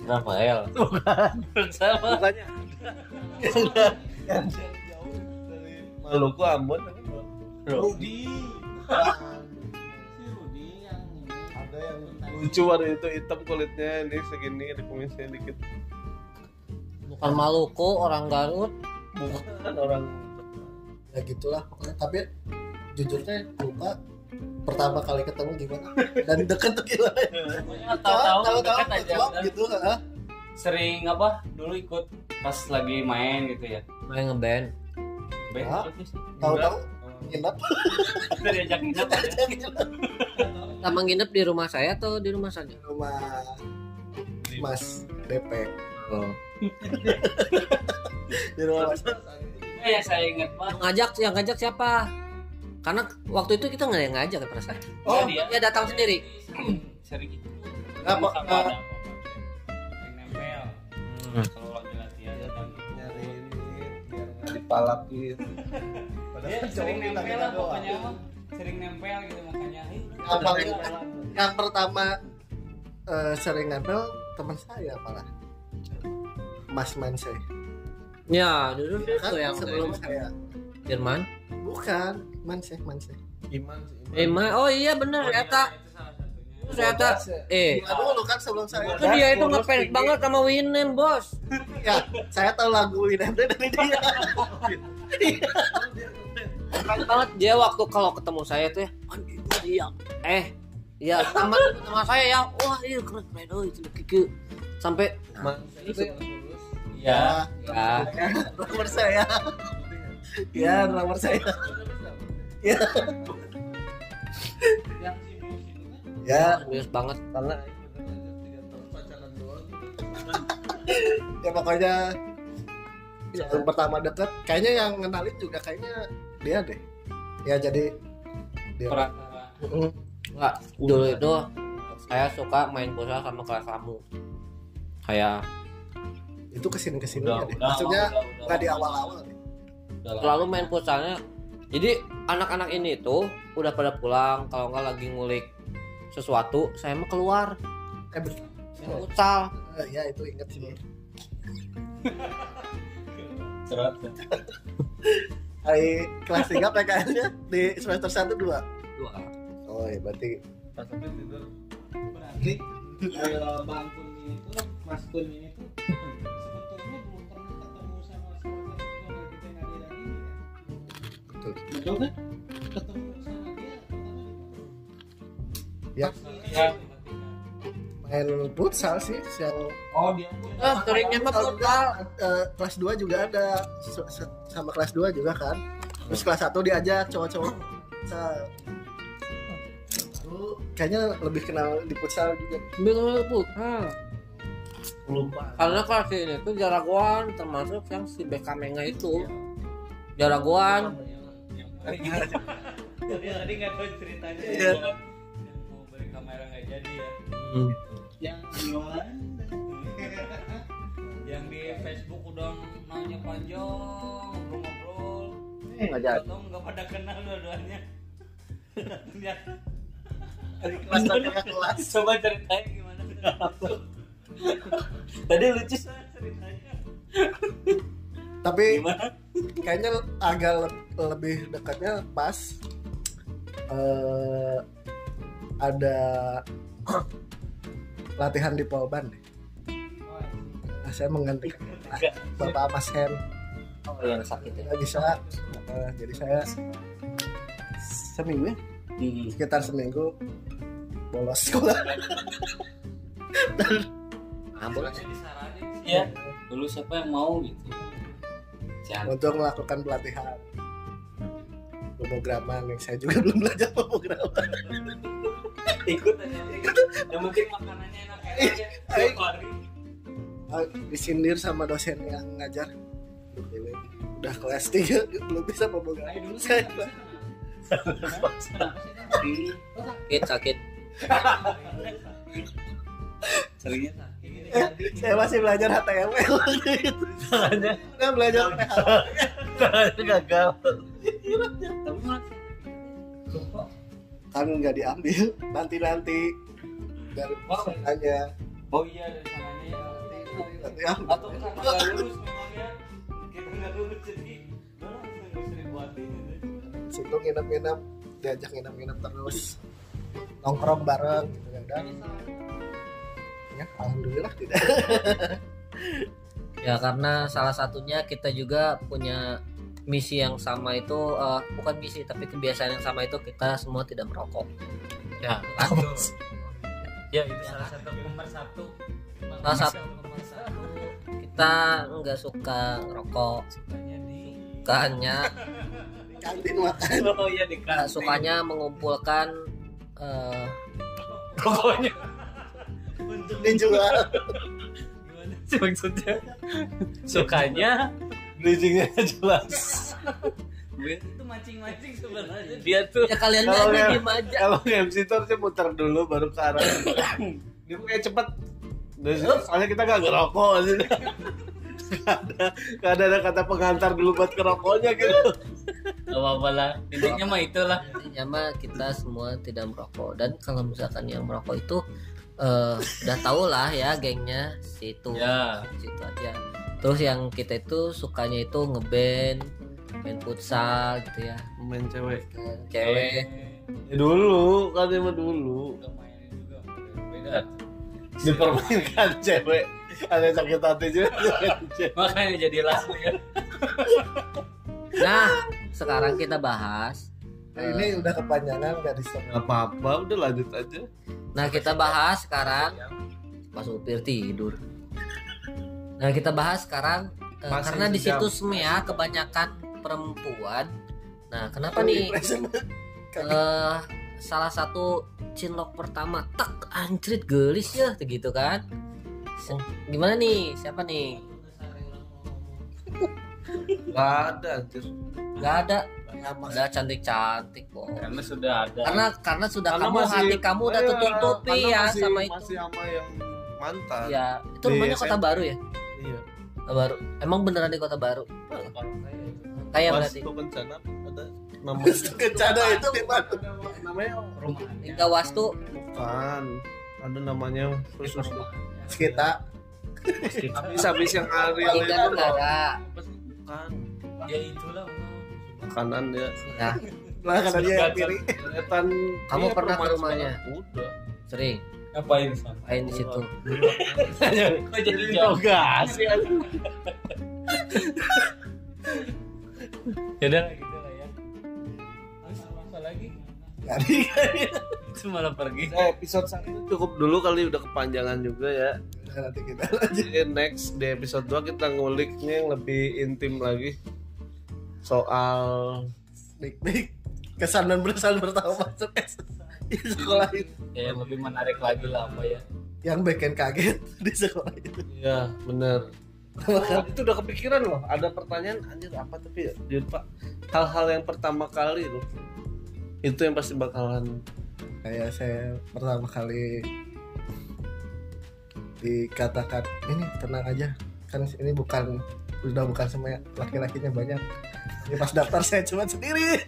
Rafael. Sama. bukannya yang jauh dari Maluku Ambon. Rudi. Ada yang lucu warna itu hitam kulitnya, ini segini, ada kumisnya dikit. Bukan Maluku, orang Garut. Bukan orang. ya gitulah pokoknya. Tapi jujurnya lupa pertama kali ketemu gimana dan deket tuh gimana. Tahu-tahu deket aja. klub gitu kan. Sering apa? Dulu ikut pas lagi main gitu ya. Main ngeband. Band Ah. apa sih? Tahu-tahu nginep. Kita diajak nginep aja. Sama nginep di rumah saya atau di rumah saja? Rumah Mas DP. Oh. Di rumah Mas. Ya saya ingat Pak. Yang ngajak siapa? Karena waktu itu kita nggak ada yang ngajak ya perasaan. Oh, Dia datang sendiri. Sering gitu. Apa? Sama ada apa-apa. Yang nempel. Kalau lagi latihan datang gitu. Nyari ini biar nggak dipalakin. Dia sering nempel lah pokoknya mah. Sering nempel gitu makanya. Yang paling yang pertama sering nempel teman saya malah Mas Manse. Ya, dulu itu Kan yang sebelum saya. Firman. Bukan Manse. Iman. Oh iya bener, Eta. Ternyata Ya dulu kan sebelum saya. itu dia itu ngefans banget sama Winem, Bos. Ya, saya tahu lagu Winem dari dia. Keren banget dia waktu kalau ketemu saya tuh ya, anjing dia. Ya sama saya ya. Wah, iya keren oh itu Kiki. Sampai Iya. ya Nomor saya. Ya, nomor saya. Ya. Ya, serius banget. Karena ya pokoknya yang pertama deket kayaknya yang ngenalin juga kayaknya dia deh. Ya jadi dia. Perantara. Enggak, dulu itu saya suka main futsal sama kelas kamu. Kayak Itu kesini Udah, deh. udah, Maksudnya udah. nggak di awal-awal deh. selalu main futsalnya. Jadi anak-anak ini tuh udah pada pulang, kalau nggak lagi ngulik sesuatu, saya mah keluar Betul. main futsal. Ya itu inget sih. Cerot. Hari kelas 3 PKL-nya di semester 1 2. Dua. Oh, ya berarti pas sampai tidur. Berarti bangku itu Mas Kun ini tuh sebetulnya belum pernah ketemu sama salah satu keluarga kita yang ada di ini kan. Betul. Betul kan? Ketemu sama dia pertama di Ya, ya. main futsal sih yang Oh dia Seringnya mah futsal. kelas 2 juga ada sama kelas 2 juga kan. Terus kelas 1 diajak cowok-cowok futsal. Lu kayaknya lebih kenal di futsal juga. Bingung futsal. lupa. Karena kelas ini tuh jaragoan termasuk yang si Bekamenga itu. Jaragoan. Tapi tadi nggak tahu ceritanya. Iya. Yang mau beli kamera nggak jadi ya. yang jualan Yang di Facebook udah nanya panjang, ngobrol-ngobrol. Nggak jadi. Atau nggak pada kenal dua-duanya. Ternyata Kelas kelas. coba ceritain gimana. Tadi lucu. Ceritanya. Tapi Gimana? kayaknya agak lebih dekatnya pas ada latihan di Polban deh. Nah, saya menggantikan Bapak Mas Hen Oh, yang sakit ya. nggak bisa. Jadi saya seminggu ya, sekitar seminggu bolos sekolah. Ambul. Disaranin sih. Iya. Dulu siapa yang mau gitu. Jangan. Untuk melakukan pelatihan pemrograman yang saya juga belum belajar pemrograman. Ikut aja. Yang penting makanannya enak aja. Tiap hari. Disindir sama dosen yang ngajar. Ini udah kelas 3 belum bisa pemrograman. Saya Sakit. Seringnya sakit. saya masih belajar HTML waktu itu. Udah belajar PHP Gagal. kan nggak diambil nanti dari hanya Oh iya dari sananya ya. nanti ambil. Atau karena nggak lulus memangnya kita nggak lulus jadi udah langsung nggak usah dibuatin gitu. Situ nginep-nginep diajak nginep-nginep terus nongkrong bareng gitu ya udah ya alhamdulillah tidak. Ya karena salah satunya kita juga punya misi yang sama itu bukan misi tapi kebiasaan yang sama itu kita semua tidak merokok. Ya, Kan? ya itu salah satu pemersatu. Salah satu kita nggak suka ngerokok, Sukanya di sukanya Kantin makan oh iya di sukanya mengumpulkan pokoknya dijual. gimana sih maksudnya? Sukanya Bridgingnya jelas. itu mancing-mancing sebenarnya. Dia tuh ya kalian kalau aja yang- diem aja. kalau MC itu harusnya muter dulu baru ke arah. Dia kayak cepet. Soalnya kita gak ngerokok sih. Gak ada kata pengantar dulu buat kerokoknya gitu. Gak apa-apa lah. Intinya mah itulah. Intinya mah kita semua tidak merokok dan kalau misalkan yang merokok itu udah tau lah ya gengnya situ Ya. situ aja. Terus yang kita itu sukanya itu ngeband, main futsal gitu ya, Main cewek. cewek. Ya dulu kan emang dulu. Udah mainin juga beda. Dipermainkan cewek. Ada sakit hati juga. Makanya jadi lagu ya. Nah sekarang kita bahas Ini udah kepanjangan nggak di stop. Gak apa-apa, udah lanjut aja. Nah kita bahas sekarang pas Upir tidur. Nah kita bahas sekarang Masih karena di sejam. situ semua kebanyakan perempuan. Nah kenapa nih salah satu cinlok pertama tak anjrit gelis ya gitu kan? Gimana nih? Siapa nih? Gak ada anjir. Gak ada. Udah cantik-cantik kok. Karena sudah ada. Karena sudah Karena kamu hati kamu udah iya, tertutupi karena ya masih- sama itu. Masih sama yang mantan. Ya itu Di rumahnya Kota SMP. Baru ya? Iya. Kota Baru. Emang beneran di Kota Baru? Kayak Pas berarti. itu bencana ada nama Kencana itu di mana? namanya rumah. Hingga Wastu bukan. Ada namanya khusus tuh. Kita Habis yang Ariel Hingga itu tuh ada. bukan. Ya itulah. Kanan dia. Ya lah karena dia yang kiri. Kelihatan Kamu iya, pernah ke perumahan rumahnya? sekarang. Udah. sering. Ngapain San? Main di situ. Kok jadi jauh? gas ya. Ya udah gitu lah ya. Terus apa lagi? Jadi Itu malah pergi. Episode 1 cukup dulu kali, udah kepanjangan juga ya. nanti kita lanjut. Jadi next di episode 2 kita nguliknya yang lebih intim lagi soal Dik kesan dan berkesan pertama masuk sekolah itu Ya, yang lebih menarik lagi lah apa ya? yang bikin kaget di sekolah itu. ya bener. Itu udah kepikiran loh, ada pertanyaan anjir apa tapi ya Pak, hal-hal yang pertama kali loh itu yang pasti bakalan Kayak saya pertama kali dikatakan ini tenang aja kan ini udah bukan semua laki-lakinya banyak. Ini pas daftar saya cuma sendiri.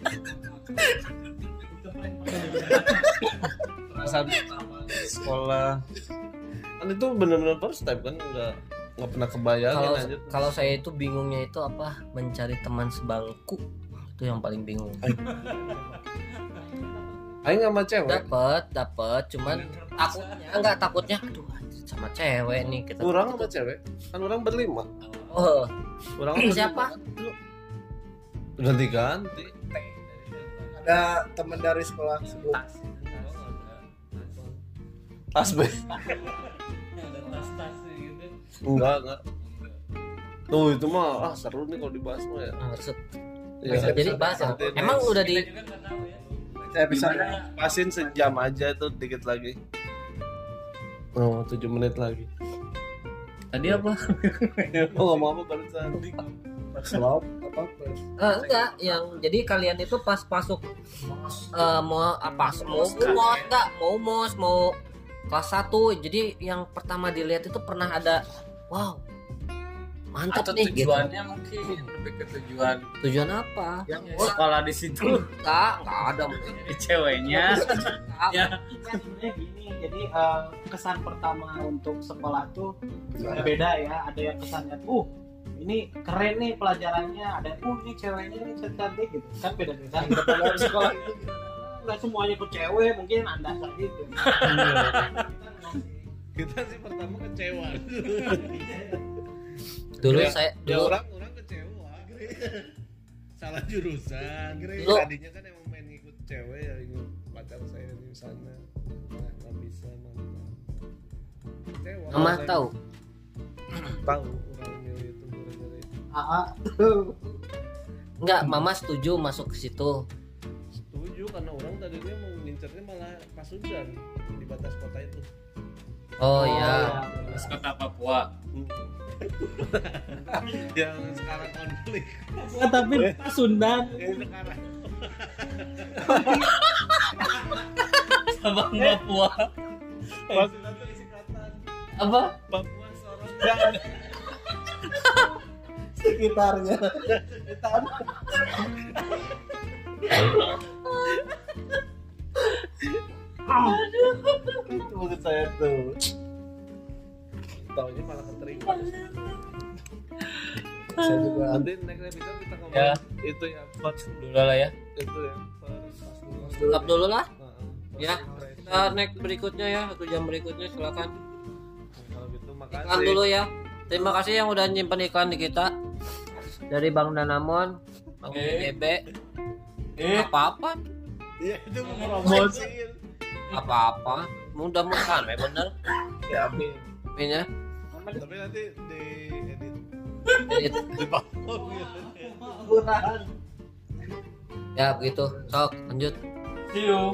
perasaan sekolah kan itu bener-bener first time kan, nggak pernah kebayangin aja. Kalau saya itu bingungnya itu apa? Mencari teman sebangku. Itu yang paling bingung. Aing sama cewek Dapat, cuman takutnya aduh sama cewek nih kita. kurang sama cewek kan orang berlima, Oh, orang siapa? ganti-ganti. Ada teman dari sekolah sebelum Tas be Ada tas-tas gitu. enggak tuh itu mah seru nih kalau dibahas mah ya. Maksud. Ya. Jadi bahas ya. Nanti Emang next. udah di Kita juga nggak tahu ya. saya bisa pasin sejam aja tuh, dikit lagi. Oh 7 menit lagi. Tadi apa? Oh ngomong apa barusan? slop apa enggak yang jadi kalian itu pas masuk mau mos mau kelas 1 jadi yang pertama dilihat itu pernah ada wow mantap Atau nih gitu. tujuannya mungkin lebih ke Tujuan apa? yang sekolah di situ Enggak ada mungkin. di ceweknya. Ya. Sebenarnya gini, jadi kesan pertama untuk sekolah tuh beda ya. Ada yang kesannya, ini keren nih pelajarannya. Ada, ini ceweknya nih cantik gitu. Kan beda-beda. dari sekolah itu Nggak semuanya ke cewek, mungkin anda saat itu. Kita sih pertama kecewa. Dulu Ya, saya ya dulu orang kecewa. Salah jurusan. Dulu- Tadinya kan emang main ikut cewek ya, ingin pacar saya di sana. Nah, nggak bisa mama. Kecewa. Mama Saya tahu. Tahu orang milih itu gara-gara itu. Enggak, mama setuju masuk ke situ. Setuju karena orang tadinya mau ngincernya malah Pasundan di batas kota itu. Oh ya. Terus kota Papua. Yang sekarang konflik. Tapi Pasundan. Yang sekarang. Sabang Papua. Pasundan itu singkatan. Apa? Papua Sorong. sekitarnya Itu maksud saya tuh. Taunya malah keterima. saya juga Nanti next episode kita ngomong Ya. itu ya first Dulu lah ya. itu ya first. Stop dulu lah. Heeh. Ya. First Kita next berikutnya ya, 1 jam berikutnya silakan. Kalau gitu Iklan makasih. dulu ya. Terima kasih yang udah nyimpen iklan di kita. Dari Bang Danamon, Bang BGB. Apa-apa? Iya itu promosi. Apa-apa. Mudah-mudahan bener. Ya amin. Amin ya. Tapi nanti di edit. Jadi, ya begitu. Sok lanjut. See you.